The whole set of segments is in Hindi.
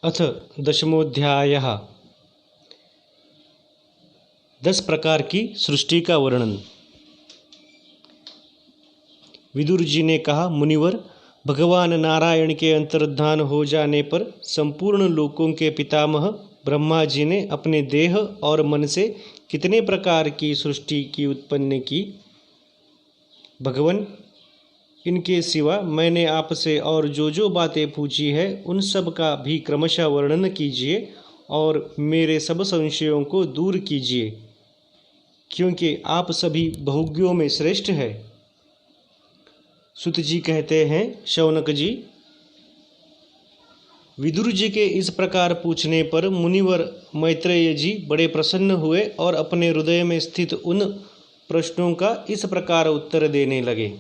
अथ दशमोध्यायः 10 प्रकार की सृष्टि का वर्णन। विदुर जी ने कहा, मुनिवर, भगवान नारायण के अंतर्धान हो जाने पर संपूर्ण लोकों के पितामह ब्रह्मा जी ने अपने देह और मन से कितने प्रकार की सृष्टि की उत्पन्न की। भगवान, इनके सिवा मैंने आपसे और जो बातें पूछी है उन सब का भी क्रमशः वर्णन कीजिए और मेरे सब संशयों को दूर कीजिए, क्योंकि आप सभी बहुज्ञों में श्रेष्ठ है। सुत जी कहते हैं, शौनक जी, विदुर जी के इस प्रकार पूछने पर मुनिवर मैत्रेय जी बड़े प्रसन्न हुए और अपने हृदय में स्थित उन प्रश्नों का इस प्रकार उत्तर देने लगे।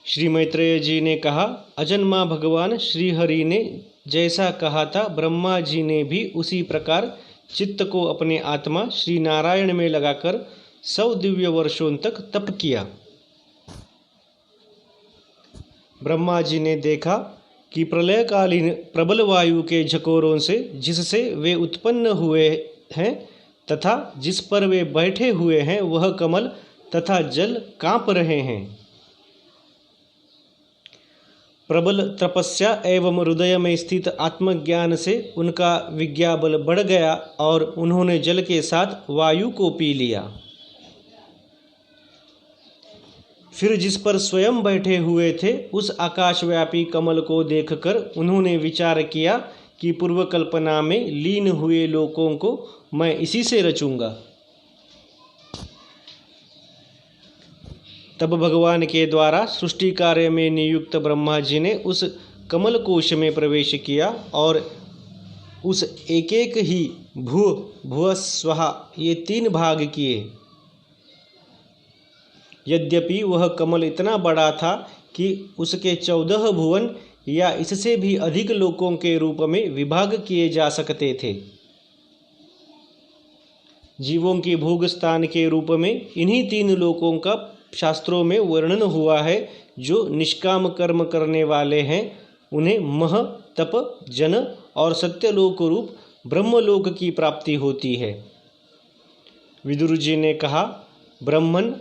श्री मैत्रेय जी ने कहा, अजन्मा भगवान श्री हरि ने जैसा कहा था, ब्रह्मा जी ने भी उसी प्रकार चित्त को अपने आत्मा श्री नारायण में लगाकर 100 दिव्य वर्षों तक तप किया। ब्रह्मा जी ने देखा कि प्रलयकालीन प्रबल वायु के झकोरों से जिससे वे उत्पन्न हुए हैं तथा जिस पर वे बैठे हुए हैं वह कमल तथा जल कांप रहे हैं। प्रबल तपस्या एवं हृदय में स्थित आत्मज्ञान से उनका विज्ञाबल बढ़ गया और उन्होंने जल के साथ वायु को पी लिया। फिर जिस पर स्वयं बैठे हुए थे उस आकाशव्यापी कमल को देखकर उन्होंने विचार किया कि पूर्व कल्पना में लीन हुए लोकों को मैं इसी से रचूंगा। तब भगवान के द्वारा सृष्टि कार्य में नियुक्त ब्रह्मा जी ने उस कमल कोश में प्रवेश किया और उस एक एक ही भुव भुव स्वहा ये 3 भाग किए। यद्यपि वह कमल इतना बड़ा था कि उसके 14 भुवन या इससे भी अधिक लोकों के रूप में विभाग किए जा सकते थे। जीवों की भोग स्थान के रूप में इन्हीं 3 लोकों का शास्त्रों में वर्णन हुआ है। जो निष्काम कर्म करने वाले हैं उन्हें मह, तप, जन और सत्यलोक रूप ब्रह्मलोक की प्राप्ति होती है। विदुर जी ने कहा, ब्रह्मन,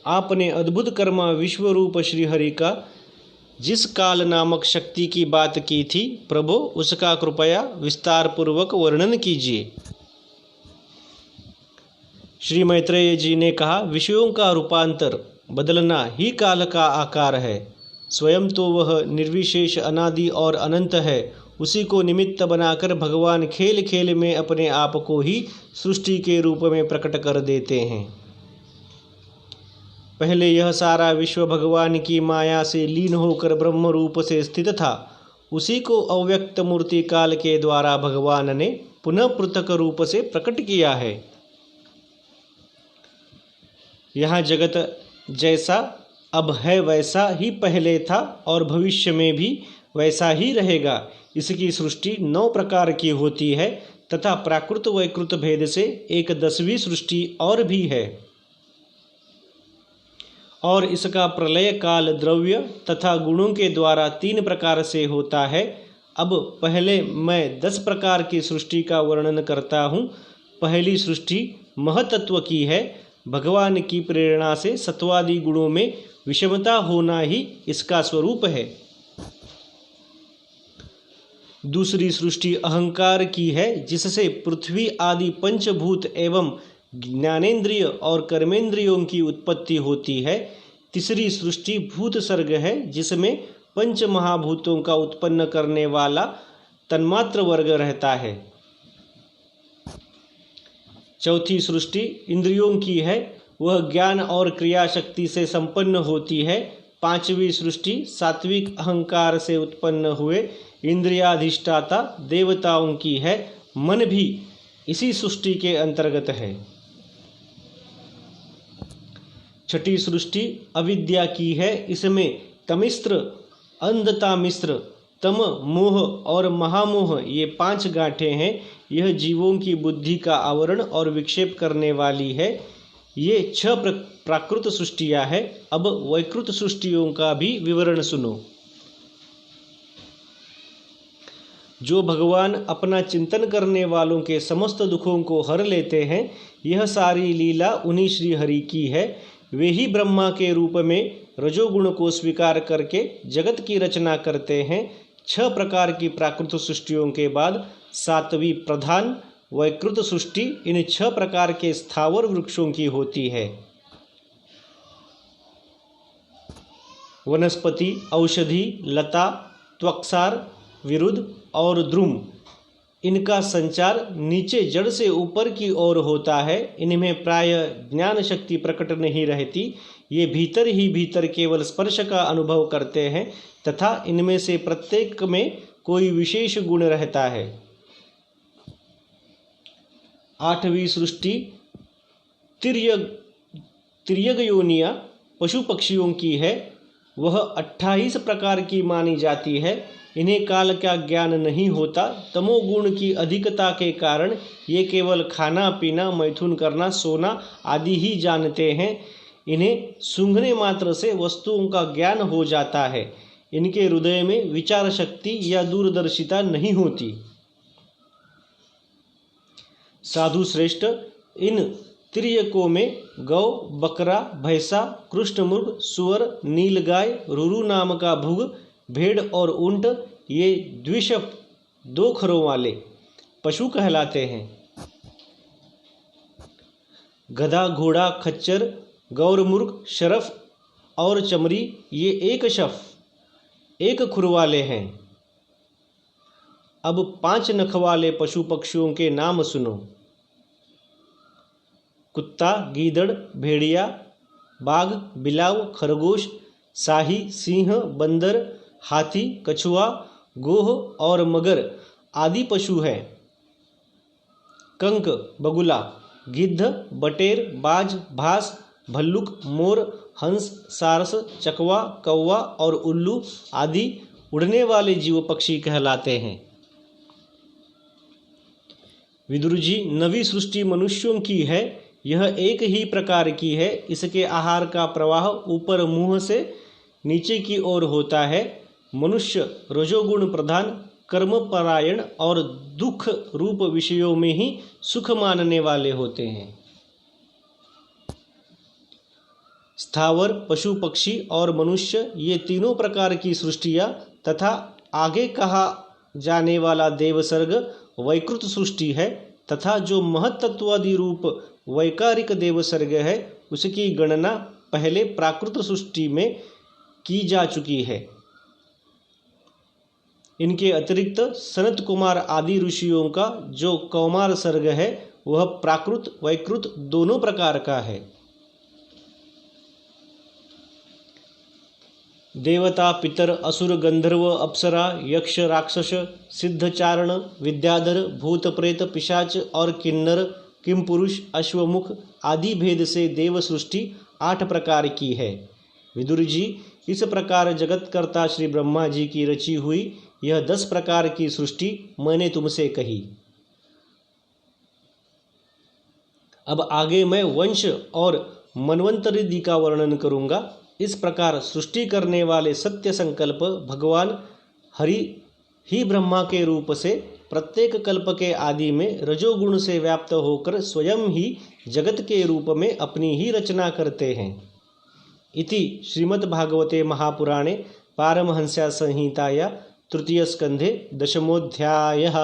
आपने अद्भुत कर्म विश्वरूप श्रीहरि का जिस काल नामक शक्ति की बात की थी, प्रभु उसका कृपया विस्तार पूर्वक वर्णन कीजिए। श्री मैत्रेय जी ने कहा, विषयों का रूपांतर बदलना ही काल का आकार है। स्वयं तो वह निर्विशेष अनादि और अनंत है। उसी को निमित्त बनाकर भगवान खेल खेल में अपने आप को ही सृष्टि के रूप में प्रकट कर देते हैं। पहले यह सारा विश्व भगवान की माया से लीन होकर ब्रह्म रूप से स्थित था। उसी को अव्यक्त मूर्ति काल के द्वारा भगवान ने पुनः पृथक रूप से प्रकट किया है। यहाँ जगत जैसा अब है वैसा ही पहले था और भविष्य में भी वैसा ही रहेगा। इसकी सृष्टि 9 प्रकार की होती है तथा प्राकृत वैकृत भेद से एक 10वीं सृष्टि और भी है। और इसका प्रलय काल द्रव्य तथा गुणों के द्वारा 3 प्रकार से होता है। अब पहले मैं 10 प्रकार की सृष्टि का वर्णन करता हूँ। पहली सृष्टि महतत्व की है। भगवान की प्रेरणा से सत्वादि गुणों में विषमता होना ही इसका स्वरूप है। दूसरी सृष्टि अहंकार की है, जिससे पृथ्वी आदि पंचभूत एवं ज्ञानेंद्रिय और कर्मेंद्रियों की उत्पत्ति होती है। तीसरी सृष्टि भूत सर्ग है, जिसमें पंच महाभूतों का उत्पन्न करने वाला तन्मात्र वर्ग रहता है। चौथी सृष्टि इंद्रियों की है, वह ज्ञान और क्रिया शक्ति से संपन्न होती है। पांचवी सृष्टि सात्विक अहंकार से उत्पन्न हुए इंद्रियाधिष्ठाता देवताओं की है। मन भी इसी सृष्टि के अंतर्गत है। छठी सृष्टि अविद्या की है। इसमें तमिस्त्र, अंधता मिश्र, तम, मोह और महामोह ये 5 गांठें हैं। यह जीवों की बुद्धि का आवरण और विक्षेप करने वाली है। ये 6 प्राकृत सृष्टियां हैं। अब वैकृत सृष्टियों का भी विवरण सुनो। जो भगवान अपना चिंतन करने वालों के समस्त दुखों को हर लेते हैं, यह सारी लीला उन्हीं श्री हरि की है। वे ही ब्रह्मा के रूप में रजोगुण को स्वीकार करके जगत की रचना करते हैं। 6 प्रकार की प्राकृत सृष्टियों के बाद 7वीं प्रधान वैकृत सृष्टि इन 6 प्रकार के स्थावर वृक्षों की होती है। वनस्पति, औषधि, लता, त्वक्सार, विरुद्ध और द्रुम, इनका संचार नीचे जड़ से ऊपर की ओर होता है। इनमें प्राय ज्ञान शक्ति प्रकट नहीं रहती। ये भीतर ही भीतर केवल स्पर्श का अनुभव करते हैं तथा इनमें से प्रत्येक में कोई विशेष गुण रहता है। 8वीं सृष्टि तिर्यग योनियां पशु पक्षियों की है। वह 28 प्रकार की मानी जाती है। इन्हें काल का ज्ञान नहीं होता। तमोगुण की अधिकता के कारण ये केवल खाना पीना, मैथुन करना, सोना आदि ही जानते हैं। इन्हें सूंघने मात्र से वस्तुओं का ज्ञान हो जाता है। इनके हृदय में विचार शक्ति या दूरदर्शिता नहीं होती। साधु श्रेष्ठ, इन तिर्यकों में गौ, बकरा, भैंसा, कृष्णमृग, सुअर, नीलगाय, रुरु नाम का भुग, भेड़ और ऊंट, ये द्विशप 2 खरों वाले पशु कहलाते हैं। गधा, घोड़ा, खच्चर, गौरमुर्ग, शरफ और चमरी, ये 1 शफ 1 खुर वाले हैं। अब 5 नख वाले पशु पक्षियों के नाम सुनो। कुत्ता, गीदड़, भेड़िया, बाघ, बिलाव, खरगोश, शाही, सिंह, बंदर, हाथी, कछुआ, गोह और मगर आदि पशु हैं। कंक, बगुला, गिद्ध, बटेर, बाज, भास, भल्लुक, मोर, हंस, सारस, चकवा, कौवा और उल्लू आदि उड़ने वाले जीव पक्षी कहलाते हैं। विदुर जी, 9वीं सृष्टि मनुष्यों की है। यह एक ही प्रकार की है। इसके आहार का प्रवाह ऊपर मुंह से नीचे की ओर होता है। मनुष्य रजोगुण प्रधान, कर्मपरायण और दुख रूप विषयों में ही सुख मानने वाले होते हैं। स्थावर, पशु पक्षी और मनुष्य, ये तीनों प्रकार की सृष्टियाँ तथा आगे कहा जाने वाला देवसर्ग वैकृत सृष्टि है तथा जो महत्त्वादि रूप वैकारिक देवसर्ग है उसकी गणना पहले प्राकृत सृष्टि में की जा चुकी है। इनके अतिरिक्त सनत कुमार आदि ऋषियों का जो कौमार सर्ग है वह प्राकृत वैकृत दोनों प्रकार का है। देवता, पितर, असुर, गंधर्व, अप्सरा, यक्ष, राक्षस, सिद्ध, चारण, विद्याधर, भूत, प्रेत, पिशाच और किन्नर, किमपुरुष, अश्वमुख आदि भेद से देव सृष्टि 8 प्रकार की है। विदुर जी, इस प्रकार जगतकर्ता श्री ब्रह्मा जी की रची हुई यह 10 प्रकार की सृष्टि मैंने तुमसे कही। अब आगे मैं वंश और मनवंतरिदि का वर्णन करूंगा। इस प्रकार सृष्टि करने वाले सत्य संकल्प भगवान हरि ही ब्रह्मा के रूप से प्रत्येक कल्प के आदि में रजोगुण से व्याप्त होकर स्वयं ही जगत के रूप में अपनी ही रचना करते हैं। इति श्रीमद्भागवते महापुराणे पारमहंस्या संहिताया 3 स्कंधे 10मोऽध्यायः।